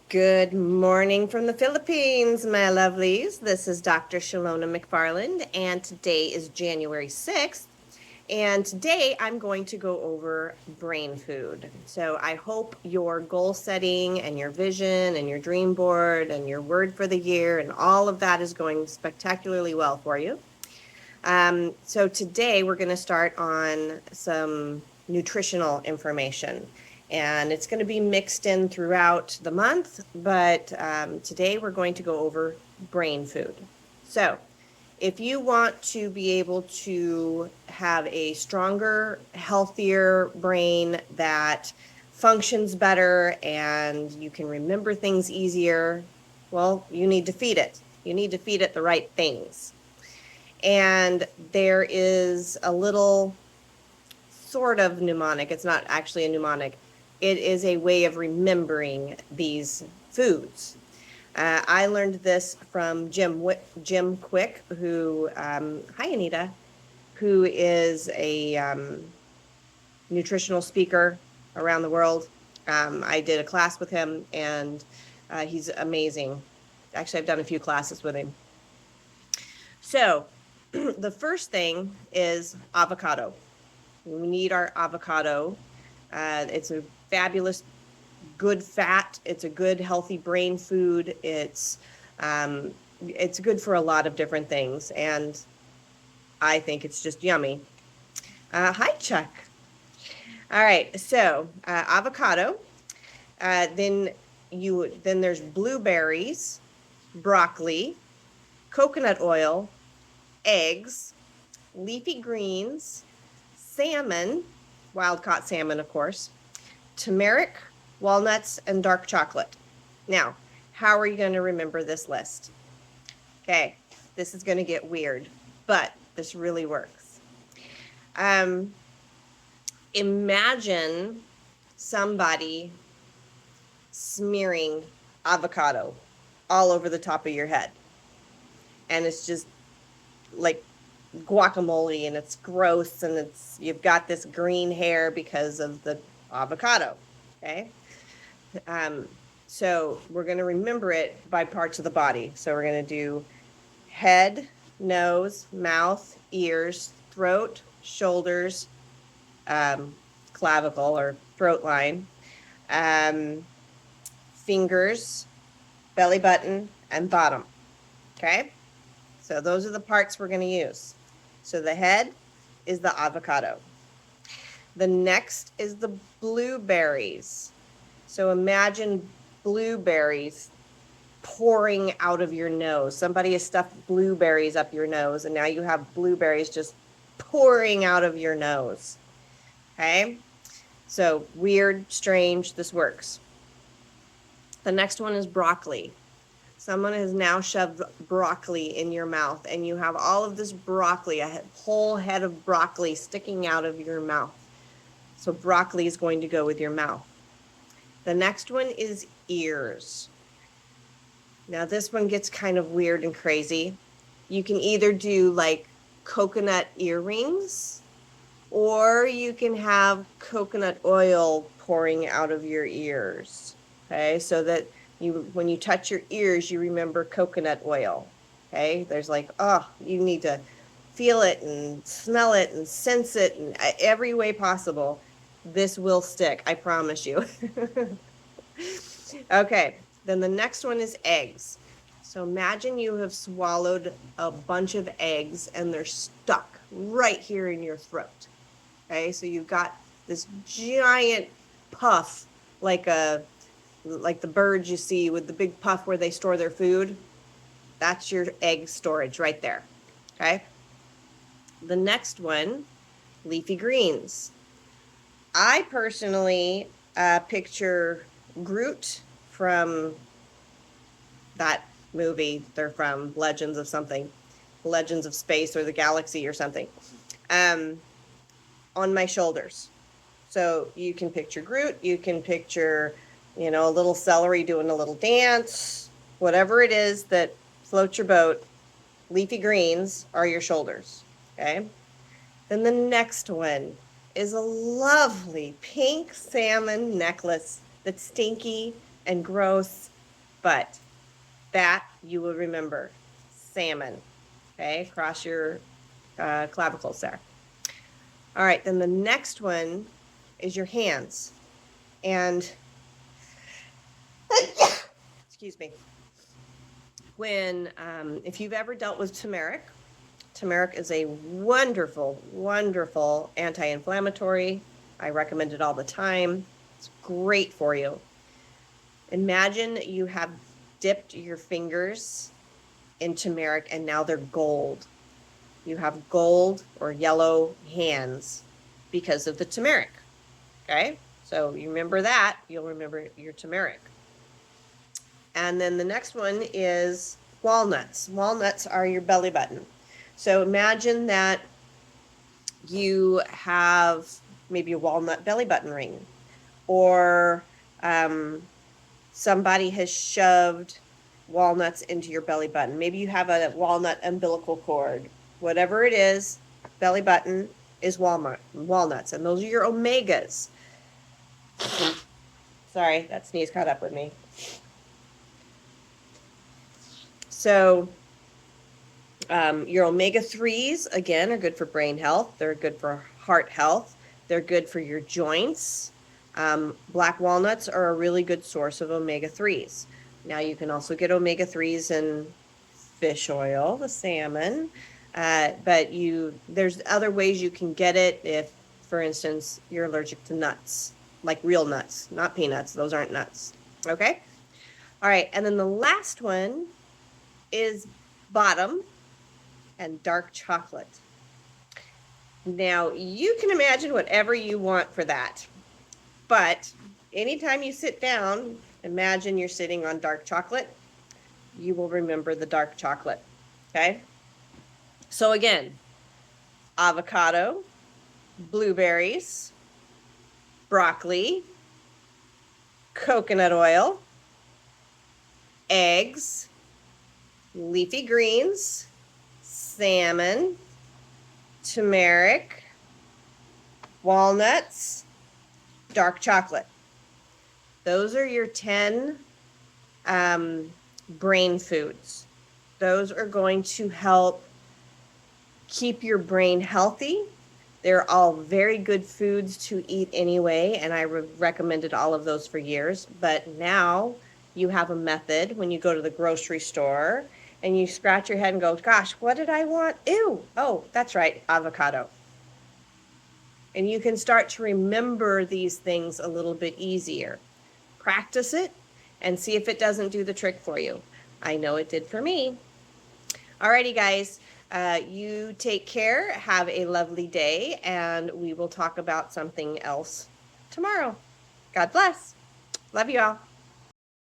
Good morning from the Philippines, my lovelies. This is Dr. Shalona McFarland, and today is January 6th. And today I'm going to go over brain food. So I hope your goal setting and your vision and your dream board and your word for the year and all of that is going spectacularly well for you. So today we're going to start on some nutritional information. And it's going to be mixed in throughout the month, but today we're going to go over brain food. So if you want to be able to have a stronger, healthier brain that functions better and you can remember things easier, well, you need to feed it. You need to feed it the right things. And there is a little sort of mnemonic. It's not actually a mnemonic. It is a way of remembering these foods. I learned this from Jim Quick, who, hi Anita, who is a nutritional speaker around the world. I did a class with him, and he's amazing. Actually, I've done a few classes with him. So the first thing is avocado. We need our avocado. It's a fabulous, good fat. It's a good, healthy brain food. It's good for a lot of different things, and I think it's just yummy. Hi, Chuck. All right, so avocado. Then there's blueberries, broccoli, coconut oil, eggs, leafy greens, salmon, wild-caught salmon, of course, turmeric, walnuts, and dark chocolate. Now, how are you going to remember this list? Okay, this is going to get weird, but this really works. Imagine somebody smearing avocado all over the top of your head. And it's just like guacamole, and it's gross, and you've got this green hair because of the avocado. Okay. So we're going to remember it by parts of the body. So we're going to do head, nose, mouth, ears, throat, shoulders, clavicle or throat line, fingers, belly button, and bottom. Okay. So those are the parts we're going to use. So the head is the avocado. The next is the blueberries. So imagine blueberries pouring out of your nose. Somebody has stuffed blueberries up your nose, and now you have blueberries just pouring out of your nose. Okay? So weird, strange, this works. The next one is broccoli. Someone has now shoved broccoli in your mouth, and you have all of this broccoli, a whole head of broccoli sticking out of your mouth. So broccoli is going to go with your mouth. The next one is ears. Now this one gets kind of weird and crazy. You can either do like coconut earrings, or you can have coconut oil pouring out of your ears. Okay, so that when you touch your ears, you remember coconut oil. Okay, there's like, you need to feel it and smell it and sense it in every way possible. This will stick, I promise you. Okay, then the next one is eggs. So imagine you have swallowed a bunch of eggs and they're stuck right here in your throat. Okay, so you've got this giant puff, like the birds you see with the big puff where they store their food. That's your egg storage right there. Okay. The next one, leafy greens. I personally picture Groot from that movie. They're from Legends of something, Legends of Space or the Galaxy or something, on my shoulders. So you can picture Groot, you can picture, a little celery doing a little dance, whatever it is that floats your boat. Leafy greens are your shoulders. Okay. Then the next one is a lovely pink salmon necklace that's stinky and gross but that you will remember. Salmon, okay, across your clavicles there. All right, then the next one is your hands. And, excuse me, if you've ever dealt with turmeric, turmeric is a wonderful, wonderful anti-inflammatory. I recommend it all the time. It's great for you. Imagine you have dipped your fingers in turmeric and now they're gold. You have gold or yellow hands because of the turmeric. Okay? So you remember that, you'll remember your turmeric. And then the next one is walnuts. Walnuts are your belly button. So imagine that you have maybe a walnut belly button ring, or somebody has shoved walnuts into your belly button. Maybe you have a walnut umbilical cord. Whatever it is, belly button is walnuts, and those are your omegas. Sorry, that sneeze caught up with me. So your omega-3s, again, are good for brain health. They're good for heart health. They're good for your joints. Black walnuts are a really good source of omega-3s. Now, you can also get omega-3s in fish oil, the salmon, but there's other ways you can get it if, for instance, you're allergic to nuts, like real nuts, not peanuts. Those aren't nuts. Okay? All right, and then the last one is bottom and dark chocolate. Now, you can imagine whatever you want for that, but anytime you sit down, imagine you're sitting on dark chocolate. You will remember the dark chocolate, okay? So again, avocado, blueberries, broccoli, coconut oil, eggs, leafy greens, salmon, turmeric, walnuts, dark chocolate. Those are your 10 brain foods. Those are going to help keep your brain healthy. They're all very good foods to eat anyway, and I recommended all of those for years. But now you have a method when you go to the grocery store and you scratch your head and go, gosh, what did I want? Ew. Oh, that's right, avocado. And you can start to remember these things a little bit easier. Practice it and see if it doesn't do the trick for you. I know it did for me. Alrighty, guys. You take care. Have a lovely day, and we will talk about something else tomorrow. God bless. Love you all.